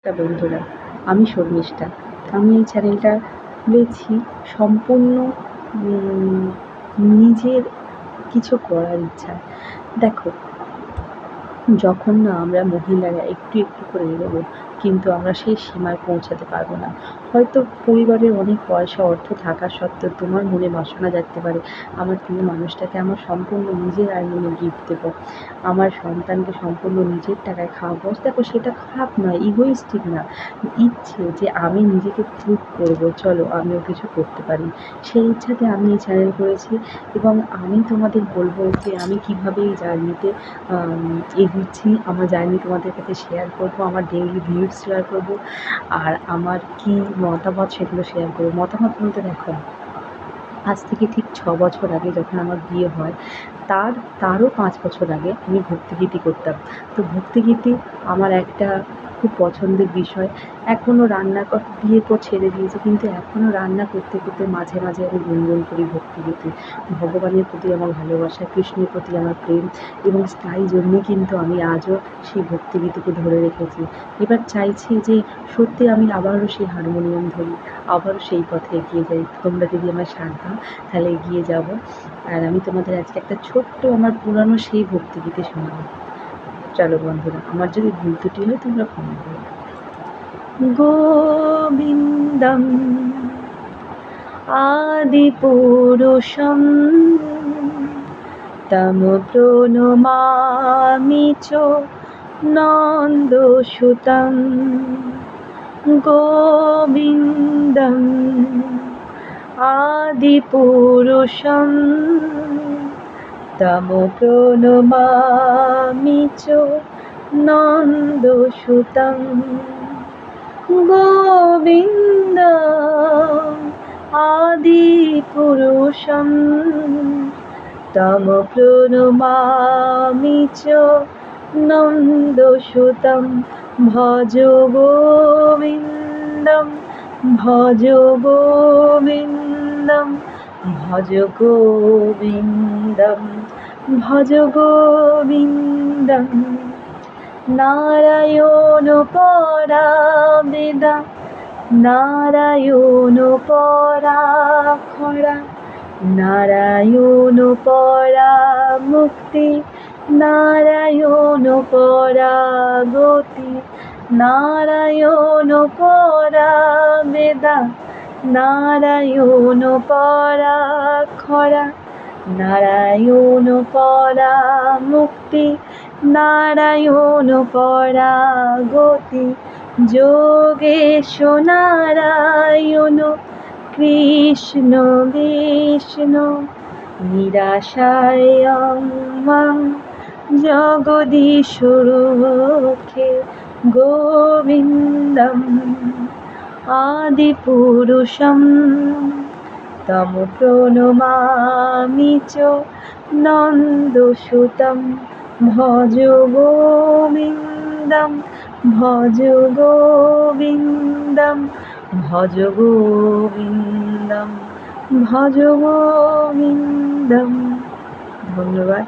বন্ধুরা, আমি শর্মিষ্ঠা। আমি এই চ্যানেলটা খুলেছি সম্পূর্ণ নিজের কিছু করার ইচ্ছায়। দেখো, যখন না আমরা মহিলারা একটু একটু করে এগোবো, কিন্তু আমরা সেই সীমায় পৌঁছাতে পারবো না। হয়তো পরিবারের অনেক পয়সা অর্থ থাকা সত্ত্বেও তোমার মনে বাসনা জাগতে পারে, আমার প্রিয় মানুষটাকে আমার সম্পূর্ণ নিজের আর্নিংয়ে গিফট দেবো, আমার সন্তানকে সম্পূর্ণ নিজের টাকায় খাওয়াবো। দেখো, সেটা খারাপ নয়, ইগোইস্টিক না। ইচ্ছে যে আমি নিজেকে প্রুভ করবো, চলো আমিও কিছু করতে পারি, সেই ইচ্ছাতে আমি এই চ্যানেল করেছি। এবং আমি তোমাদের বলবো যে আমি কীভাবে এই জার্নিতে এগোচ্ছি, আমার জার্নি তোমাদের কাছে শেয়ার করবো, আমার ডেইলি ভিউজ শেয়ার করবো, আর আমার কী মতামত সেগুলো শেয়ার করবো। মতামত বলতে দেখো, আজ থেকে ঠিক 6 বছর আগে যখন আমার বিয়ে হয়, তারও 5 বছর আগে আমি ভক্তিগীতি করতাম। তো ভক্তিগীতি আমার একটা খুব পছন্দের বিষয়। এখনও রান্না বিয়ের পর ছেড়ে দিয়েছি, কিন্তু এখনও রান্না করতে করতে মাঝে মাঝে আমি গুনগুন করি ভক্তিগীতি। ভগবানের প্রতি আমার ভালোবাসা, কৃষ্ণের প্রতি আমার প্রেম, এবং তাই জন্যই কিন্তু আমি আজও সেই ভক্তিগীতিকে ধরে রেখেছি। এবার চাইছি যে সত্যি আমি আবারও সেই হারমোনিয়াম ধরি, আবারও সেই পথে এগিয়ে যাই। তোমরা যদি আমার সাথ দাও তাহলে এগিয়ে যাব। আর আমি তোমাদের আজকে একটা ছোট্ট আমার পুরানো সেই ভক্তিগীতি শোনাবো। চলো বন্ধুরা, আমার যদি ভুল ত্রুটি হয় তোমরা ক্ষমা করো। গোবিন্দম আদিপুরুষম তম প্রণমামি চ নন্দসুতম। গোবিন্দম আদিপুরুষম তম প্রণমামি চ নন্দসুতম। গোবিন্দম আদিপুরুষম তম প্রণমামি চ নন্দসুতম। ভজ গোবিন্দম ভজ গোবিন্দম ভজ গোবিন্দম ভজ গোবিন্দম। নারায়ণ পরা বেদা নারায়ণ পরাখরা নারায়ণ পরা মুক্তি নারায়ণ পরা গতি। নারায়ণ পরা বেদা নারায়ণ পরাখরা নারায়ণ পরা মুক্তি নারায়ণ পরা গতি। যোগেশ নারায়ণ কৃষ্ণ বিষ্ণু নিরাশায়ং মাং জগদীশ রক্ষে। গোবিন্দম আদিপুরুষম তম প্রণমামি চ নন্দসুতম। ভজ গোবিন্দম ভজ গোবিন্দম ভজ গোবিন্দম ভজ গোবিন্দম। ধন্যবাদ।